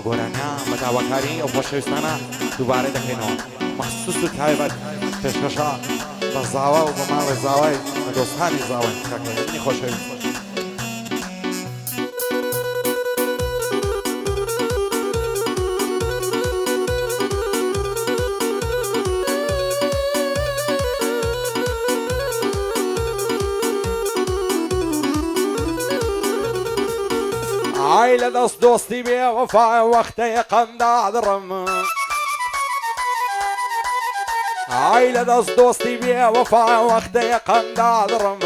گۆرانیا بەداواکاری ئەو خۆشەویستانە دووبارە دەکەینەوە مەخسوس و تایبەت پێشکەشە بە زاوا و بە ماڵی زاوای بە دۆستانی زاوای کاکەی خۆشەویست عای لە دەست دۆستی بێ وەفای وەختەیە قەندادڕم عای لە دەست دۆستی بێ وەفای وەختەیە قەندادڕم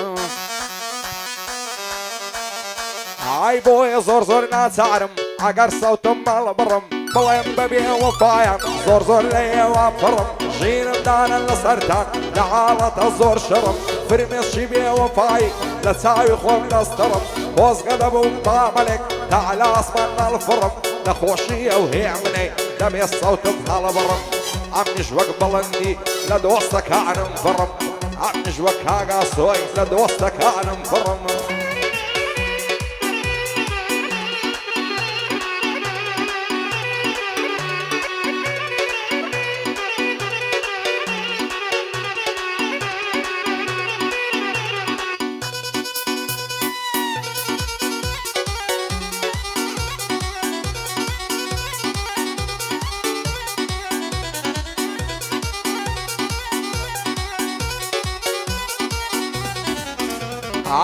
عای بۆیە زۆر زۆر ناچارم ئەگەر سەوتم مەڵ بڕم بڵێم بەبێ وەفایان زۆر زۆر لە ئێوە پڕم ژینم دانە لەسەرتان لە حاڵەتە زۆر شڕم فرمێشی بێ وەفایی لە چاوی خۆم دەستڕم خۆزگە دەبووم تامەلێک تا لە ئاسمان نەڵفڕم نەخۆشی ئەو هێمنەی دەبێ سەوتم هەڵەبڕم ئەمنیش وەک بڵندی لە دۆستەکانم بڕم ئەمنیش وەک کاگاسۆی لە دۆستەکانم بڕم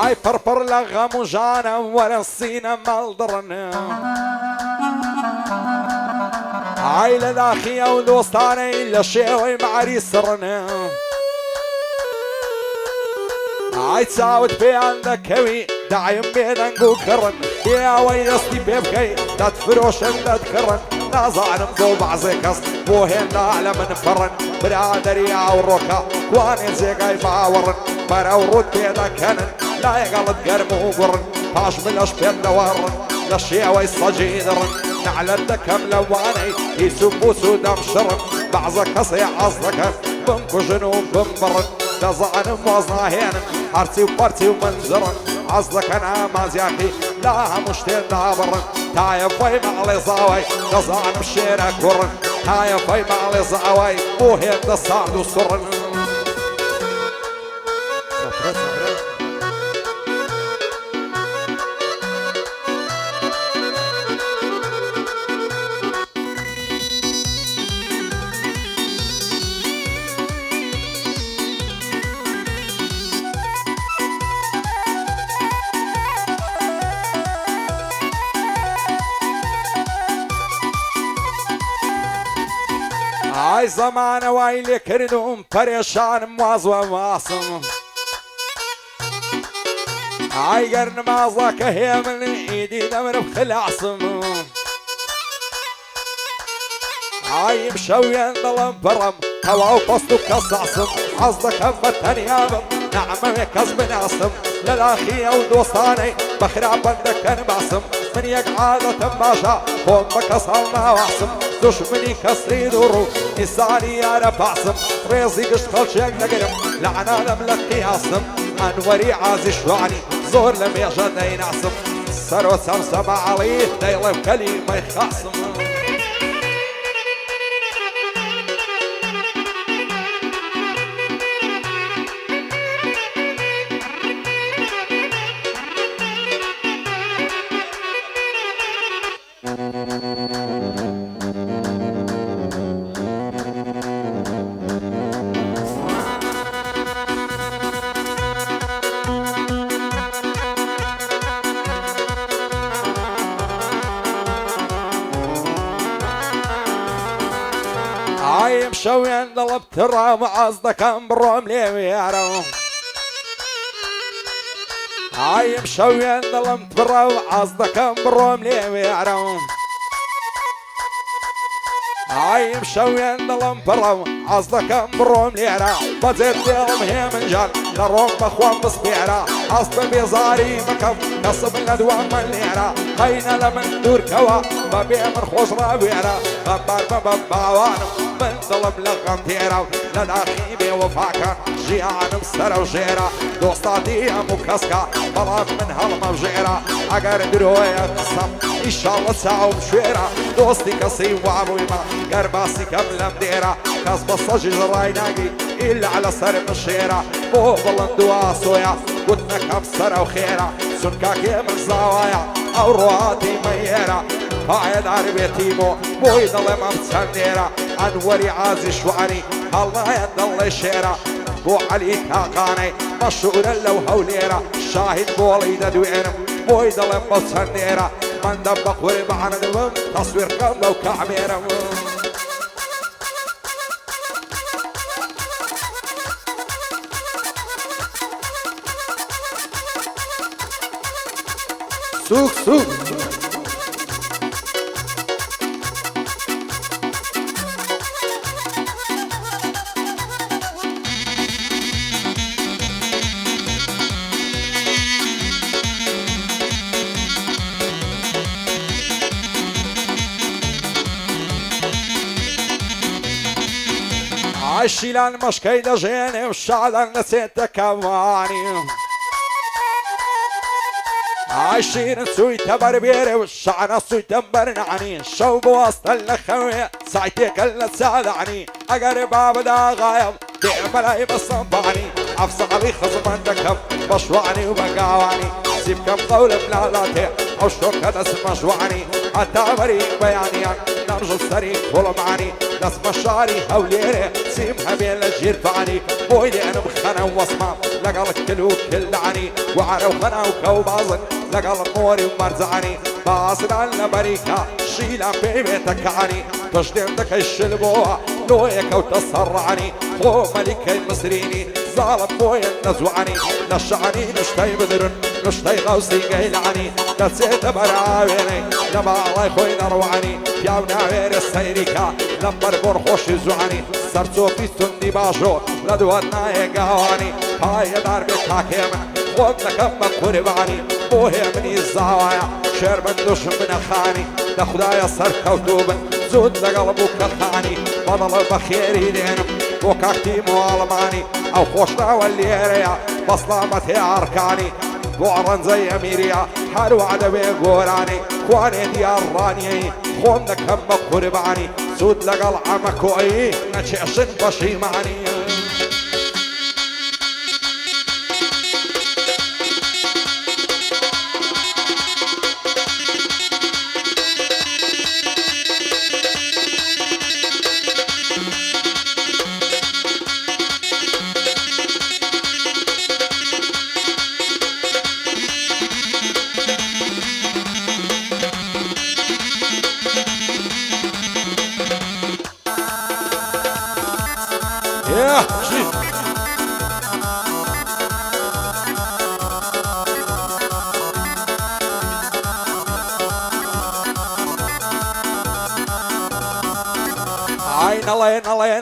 ئای پڕپڕ لە غەم و ژانم وەرە سینە مەڵدڕن ئای لە داخی ئەو دۆستانەی لە شێوەی مەعری سڕن ئای چاوت پێیان دەکەوی دایم بێدەنگ و کڕن ئێوەی دەستی پێ بکەی دەتفرۆشن دەتکڕن نازانم بۆ بەعزێ کەس بۆ هێندا لە من پڕن برادەری ئاوڕۆکە کوانێ جێگای باوەڕن بەرەو ڕوت پێدەکەنن لایەگەڵت گەرم و گوڕن پاش ملەش پێت دەوەڕن لە شێوەی سەجی دڕن نەعلەت دەکەم لەوانەی هیچ و پوچ و دەمشڕن بەعزە کەسێ عەز دەکەن بمکوژن و بمبڕن دەزانم واز ناهێنن هەرچی و پەرچی و منجڕن عەز دەکەن ئامانجیاقی لا هەموو شتێن دابڕن تایەفەی ماڵێ زاوای دەزانم شێرە کوڕن تایەفەی ماڵێ زاوای بۆ هێندە سارد و سوڕن ئای زەمانەوای لێکردوم پەرێشانم وازوە واسم ئای گەر نمازەکە هێمنی ئیدی دەمرم خلاسم ئای شەوێن دڵم پڕم تەواو پەست و کەساسم حەز دەکەم بە تەنیا بم نەعمەوێ کەس بناسم لە لاخی ئەو دۆستانەی بە خراپەندەکەن باسم من یەک عادەتم باشە خۆم بە کەس هەڵ ناواسم دشمنی کەسری دوڕ و ئیسانی یارە پاسم ڕێزی گشت خەڵکێک نەگرم لەعنانم لە قیاسم ئەنوەری عازی شوانی زۆر لە مێژە دەیناسم سەرۆ چەمسە مەعاڵی دەیڵێم کەلیمەی خاسم ئایم شەوێن دڵم تڕام عەز دەکەم بڕۆم لێوێرە ئایم شەوێن دڵم پڕە و عەز دەکەم بڕۆم لێوێرە ئایم شەوێن دڵم پڕە و عەز دەکەم بڕۆم لێرە بەجێت دێڵم هێمنجان لە ڕۆم بەخۆم بسپێرە ئەست بە بێزاری مەکەم کەسم لە دوام من لێرە قەینە لە من دوورکەوە بەبێ من خۆش ڕاوێرە بەمبار بە باوانم من دڵم لە غەم تێرە و لە داخی بێوەفاکە ژیانم سەرە و ژێرە دۆستاتی هەموو کەسکە بەڵام من هەڵمەبژێرە ئەگەر درۆیە قسەم ئیشاڵڵە چاوم شوێرە دۆستی کەسی وابوویمە گەر باسی کەم لەم دێرە کەس بە سەژی ڕای ناگی ئیلا لەسەر مشێرە بۆ بڵند و ئاسۆیە گوتنەکەم سەرە و خێرە چونکە کێمە زاوایە ئەو ڕۆهاتی مەیێرە پایەدار بێتی بۆی دەڵێم ئەم چەندێرە ئەنوەری ئازی شوعەری هەڵنایەن دڵێ شێرە بۆ عەلی تاقانەی مەشهورە لەو هەولێرە شاهید بۆڵی دەدوێنم بۆی دەڵێم بە چەندێرە من دەم بە قوربان دڵم تەسویرکەم لەو کەعبێرەم سوق سوق عشیلان مشکەی دەژێنێ و شادان دەچێتە کەوانی عشیرن سویتە بەربێرێ و شعرە سویتە بەرنانی شەو بوەستە لە خەوێ سایتێکە لە چادانی ئەگەر بابداغایم دێمەلای بەسەمبانی ئەفسەڵی خزمەن دەکەم بە شوانی و بەگاوانی سیبکەم قەولم لالاتێ ئەو شۆکە دەسمە ژوانی هەتا بەری بەیانیان نەمژ سەری کوڵمانی دەسمە شاری هەولێرێ سیم هەبێ لە ژیرفانی بۆی دێنم خەنە وەسمە لەگەڵ کل و کلدانی وعرە و خەنە و کەو بازن لەگەڵ مۆری و مەرجانی بازران لە بەریکە شیلان پێی بێتەکانی پشتێن دەکەی شل بۆوە لۆیەکەوتە سەڕانی خۆ مەلیکەی مسرینی زاڵم بۆیە نەزوانی لە شعری نشتەی بدرن نشتەی غەوسی گەیلانی دەچێتە بەراوێنەی لە باڵای خۆی نەڕوانی پیاو ناوێرە سەیریکە لەم بەرگۆڕ خۆشی زوانی سەرچۆپی توندی باشۆ لە دووەت نایە گاوانی پایەدار بێت تاکێمە خۆم دەکەم بە قوربانی بۆ هێمنی زاوایە شێر من دوشم بنەخانی لە خودایە سەرکەوتوو بن زود لەگەڵ بوو کەخانی بەدڵە بە خێری دێنم بۆ کاکتی مواڵمانی ئەو خۆشناوە لێرەیە بەسلامەت هەیە ئارکانی بۆ ڕەنجەی ئەمیریە هەروە دەبێ گۆرانی خوانێ دیاڕانیەی خۆم دەکەم بە قوربانی زود لەگەڵ ئەمە کۆیی نەچێشن پەشیمانی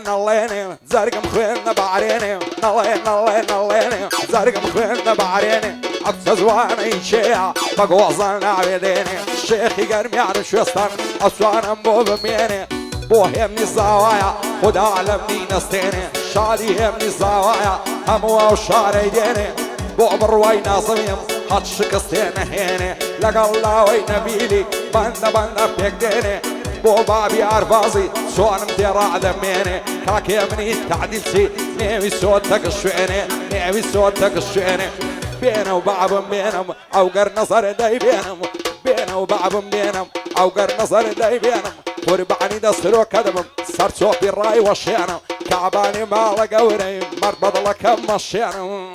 نەڵێنێ زەرگم خوێندە بەعرێنێ نەڵێنێ زەرگم خوێندە بەعرێنێ ئەفسە زوانەی چێە بە گۆزان ناوێ دێنێ شێخی گەرمیان شوێستان ئەسوانم بۆ بمێنێ بۆ هێمنی زاوایە خدا لەمنی نەستێنێ شادی هێمنی زاوایە هەموو ئەو شارەی دێنێ بۆ بڕوای نازمیم هەت شکستێ نەهێنێ لەگەڵ لاوەی نەبیلی بەندە پێک دێنێ بۆ بابی ئاربازی چۆنم تێڕا دەمێنێ کاکێ منی تعدیلچی نێوی سۆت تەگەشوێنێ نێوی سۆت تەگەشوێنێ بێنە و بابم بێنم ئەو گەر نەزەرە دەیبێنم بێنە و بابم بێنم ئەو گەر نەزەرە دەیبێنم قوربانی دەسترۆکە دەبم سەرچۆپی ڕای وەشێنم کابانی ماڵە گەورەی مەرد بەدڵەکەم مەشێنم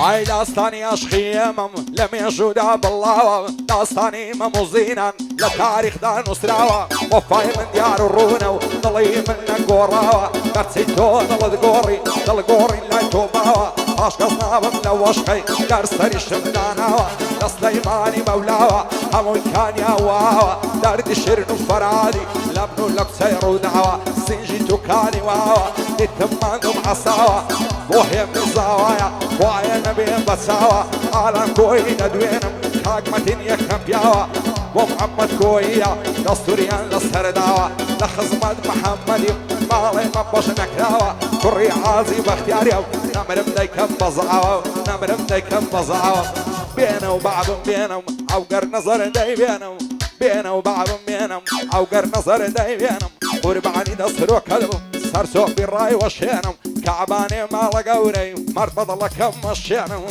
هاي داستاني اشخيمم لم يجودا بالله داستاني مموزينا لتاريخ دا نسراوة وفاي من ديار الرونو ضلي من قوراوة كرسيتو ضل قوري لا توباوة اشقصنا بملوشخي كرسري شمداناوة لسليماني مولاوة همون كان ياواوة دارد شرنو فرادي لبنو لك سيرو دعوة سنجي توكاني واوة لتمانكم عصاوة بوهيم الزوايا وعيا نبي بساوة عالم كوي ندوينم حاكمتين يكم بياوة ومحمد كوية دستوريان لسرداوة لخزمت محمدي مالي مبوش نكراوة كري عازي باختياري نمرم ديكم بزعاوة نمرم ديكم بزعاوة بينا وبعضهم بينهم عوقر نظر دي بينهم بينا وبعضهم بينهم عوقر نظر دي بينهم قرباني دسترو كلبهم سرسو بالراي وشينهم كعباني ما لقوري مرتضى لكم وشينهم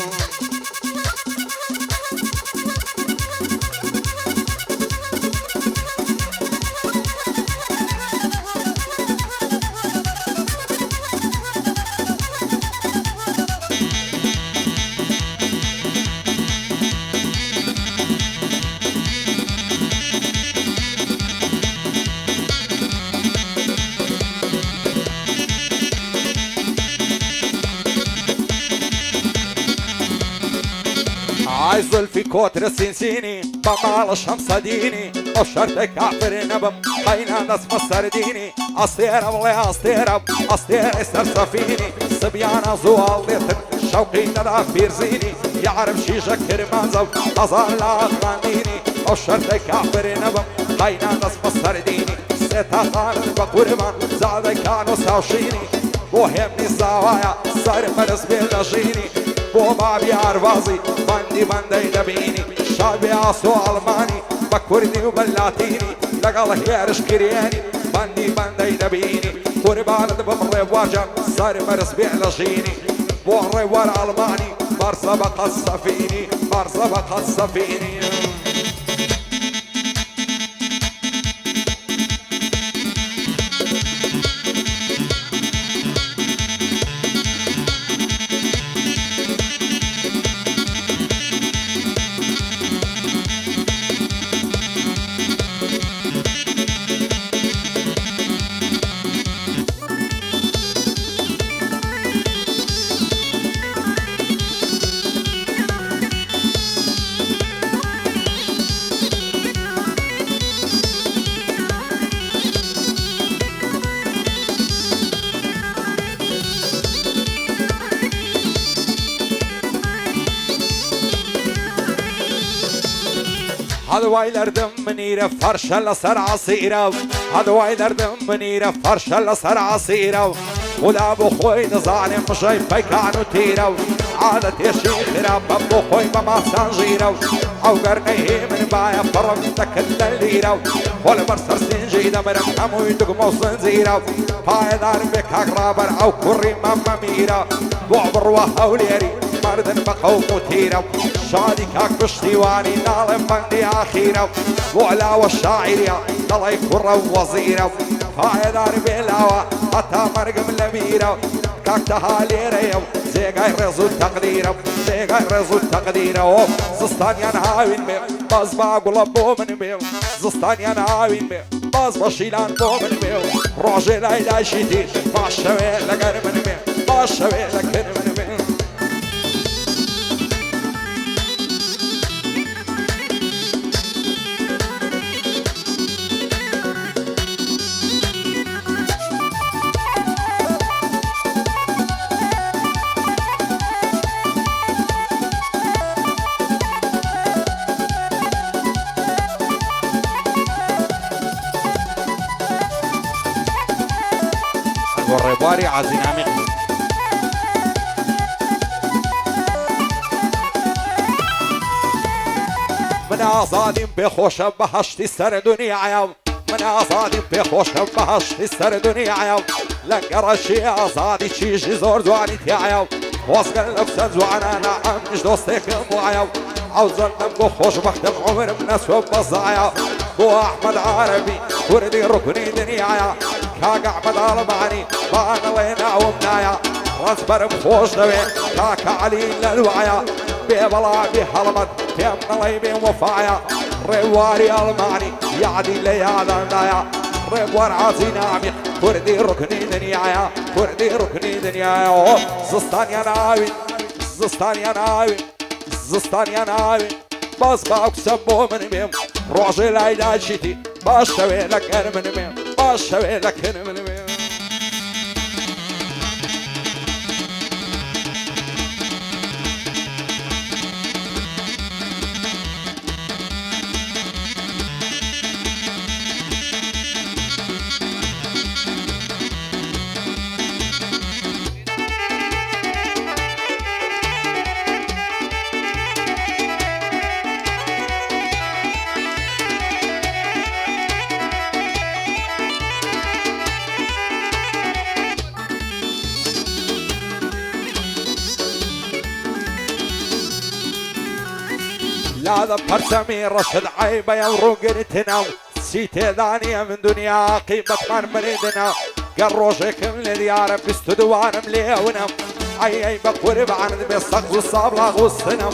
عايز في كوتر السنسيني بمال الشمس ديني وشرط كافر نبم بين ناس مسرديني أصير ولا أصير سرسفيني صبيانا زواليتن شوقي ندى فيرزيني يعرف شي شكر مازو أظل أغانيني وشرط كافر نبم بين ناس مسرديني ستاقان بقربان زاد كانوا ساوشيني وهمني الزوايا صار مرس بلجيني بابي عربازي بندي دبيني شعبي عصو ألماني بكردي وبلاتيني لقال هيرش كرياني بندي دبيني قربان بمر واجم صار مرس بيعلجيني بوري ور ألماني مرسبق السفيني هدوایلر دم منیره فرشل سر عصیره هدوایلر دم منیره فرشل سر عصیره ولا بخوي ظالم مشي بيكانو تيرو عادة يشيخ راب بخوي بما سانجيرو او قرنيه من بايا فرم تكل الليرو ولا برسر سنجي دمرم همو يدقمو سنزيرو باي دار بك اقرابر او كوري ماما ميرو وعبر وهوليري مردن بقوم تيرو شادي كاك بشتيواني نالم بندي اخيرو وعلا والشاعرية ضلي كرة وزيرو باي دار بلاوة حتى مرقم لميرو كاك تهالي ريو زيغاي رزو التقديرو زستان ينهاوين بيو باز باقول ابو من بيو زستان ينهاوين بيو باز بشيلان بو من بيو روجي لاي شيتي باشوي لقر من بيو باشوي لقر من بيو والرباري عزينامي من آزادیم بخوشم بهشتی سر دنیایم من آزادیم بخوشم بهشتی سر دنیایم لنگرشی آزادی چیزی زور دوانی تیایم واسقل لبسن زوانا نعم مش دوستك معایم عوزنم بو خوشبختم عمرم نسوب بزايا بو احمد عربي وردي ركني دنيايا كاق احمد المعني بانا وينا ومنايا ڕزبەرم خۆش دەوێ کاکە عەلی لە لوایە بێبەڵاوی هەڵمەت پێم نەڵێ بێ وەفایە ڕێواری ئەڵمانی یادی لە یاداندایە ڕێبوار عازی نامی کوردی ڕوکنی دنیایە کوردی ڕوکنی دنیایە زستانیان ئاوین زستانیان ئاوین زستانیان ئاوین باس باوکسە بۆ من بێم ڕۆژێ لای داچیتی باش شەوێ لەگەر من بێم باش شەوێ لەکن من بێم لا پەرچەمی ڕەشت عیبەیە و ڕووگرتنە و چی تێدانیە من دنیا قیمەتمان بریدنە گەر ڕۆژێکم لە دیارە بیست و دووانم لێونم ئەی بە قوربانت بێ سەق و سابڵا غوستنم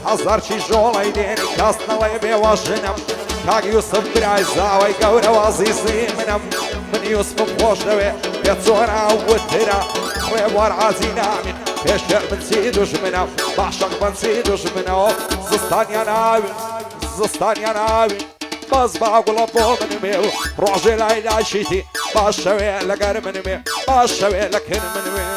هەزارچی ژۆڵەی دێنی کەس نەڵێ بێوەژنم کاک یوسف برای زاوەی گەورە وازیزی منم من یوسفم خۆش دەوێ پێ چۆنا وترە ڕێبوار عازی نامی پێشێر من چی دوژمنە باشەق من چی دوژمنەوە زستانیان ئاوین زستانیان ئاوین باز باگوڵە بۆ من بێ و ڕۆژێ لای لاشیتی باش شەوێ لەگەر من بێ باش شەوێ لەکن من بێ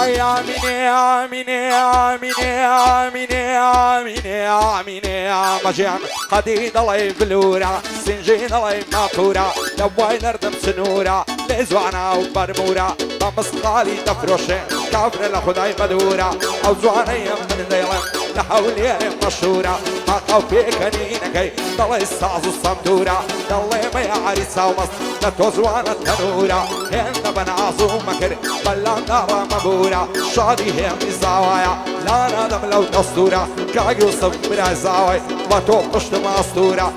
آی آمینه آمینه آمینه آمینه آمینه آمینه آمجیان قدی دڵی بلورە سنجی دڵی ماکورە لەوای نەردم سنوورە لێزوانە و بەرمورە بە مسقالی دەفرۆشێ کافرە لە خودای بەدورە ئەو جوانەیە من دەیڵێم لە هەولێرێ مەشهورە ماقاو پێکەنینەکەی دڵی ساز و سەمتورە دڵێ مەیە عەریسا و مەست لە تۆ جوانە تەنورە هێندە بە ناز و مەکرد بەلامدا ڕامەبورە شادی هێمی زاوایە لانادەم لەو دەستورە کاک یوسف برای زاوای بە تۆ پشتم ئاستورە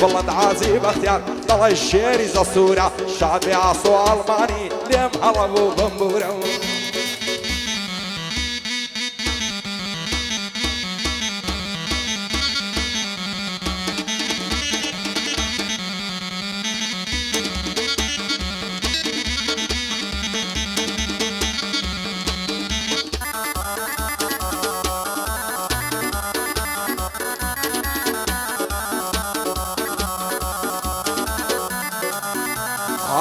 بڵند عازی بەختیار دڵی شێری زەسوورە شاد بێ ئاسۆ ئەڵمانی لێم هەڵەبوو بمبورە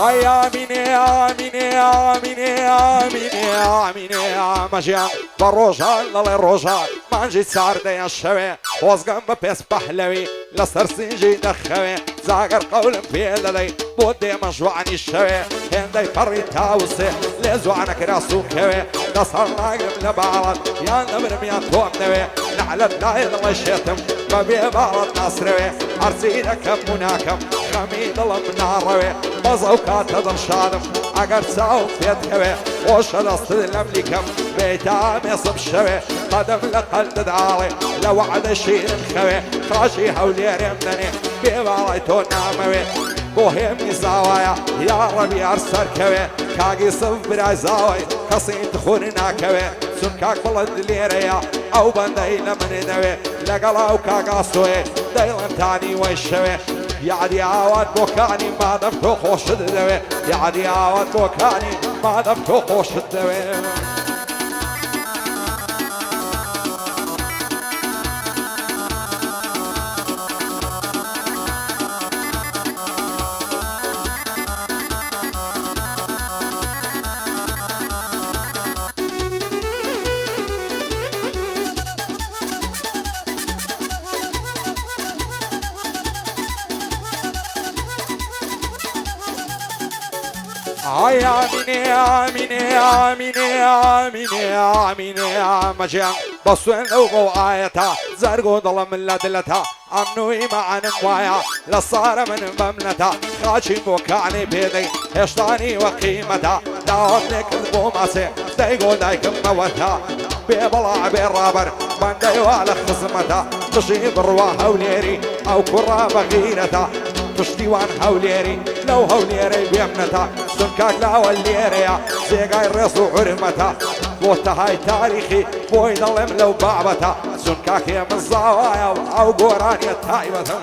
آی آمینه آمینه آمینه آمینه آمینه آمجیان بە ڕۆژان لەڵێ ڕۆژان مانجی چاردەیە شەوێ خۆزگەم بە پێس پەحلەوی لەسەر سینجی دەخەوێ زاگەر قەولم پێ دەدەی بۆ دێمە ژوانی شەوێ هێندەی پەڕی تاوسێ لێ زوانەکرا سووکەوێ دەسەڵ ناگرم لە باڵات یان نەبرم یان تۆم نەوێ نەعلەت نایە دڵی شێتم بە بێ باڵات ناسرەوێ هەرچی دەکەم و ناکەم خەمی دڵم ناڕەوێ بەزە و کاتە دڵشادم ئەگەر چاوم پێت کەوێ خۆشە دەستت لەم لیکەم بێتا مێسم شەوێ قەدەم لە قەلبداڵێ لە وەعدە شیرم خەوێ خاشی هەولێرێم دەنێ بێواڵی تۆ نامەوێ بۆ هێمی زاوایە یا ڕەبی هەر سەرکەوێ کاگی سف برای زاوای کەسی تخوری ناکەوێ چون کاک بڵند لێرەیە ئەو بەندەی لە منێ دەوێ لەگەڵا و کاگاسۆیێ دەیڵم تانی وەی شەوێ یادی ئاوات بۆکانی مادەم تۆ خۆشت دەوێ یادی ئاوات بۆکانی مادەم تۆ خۆشت دەوێ هاي آمینێ آمینێ آمینێ آمینێ آمینێ ئامەجیان بەسوێن لەو بۆ ئاەتە زەرگۆ دڵە من لە دلەتە ئەمنووی مەعانم وایە لە سارە من بەمنەتە خاچی بۆ کانی پێدەی هێشتانی وە قیمەتە داوام لێکرد بۆ ماسێ دەیگۆ دایکمەوەتە بێ بەڵا بێ ڕابەر بەندەیوا لە خزمەتە تشی بڕوا هەولێری ئەو کوڕا بەغیرەتە پشتیوان هەولێری لەو هەولێرەی بێمنەتە سنکاک لاوە لێرەیە جێگای ڕێز و حرمەتە بۆ تەهای تاریخی بۆی دەڵێم لەو بابەتە سنکاکێ من زاوایە ئەو گۆرانیە تایبەتە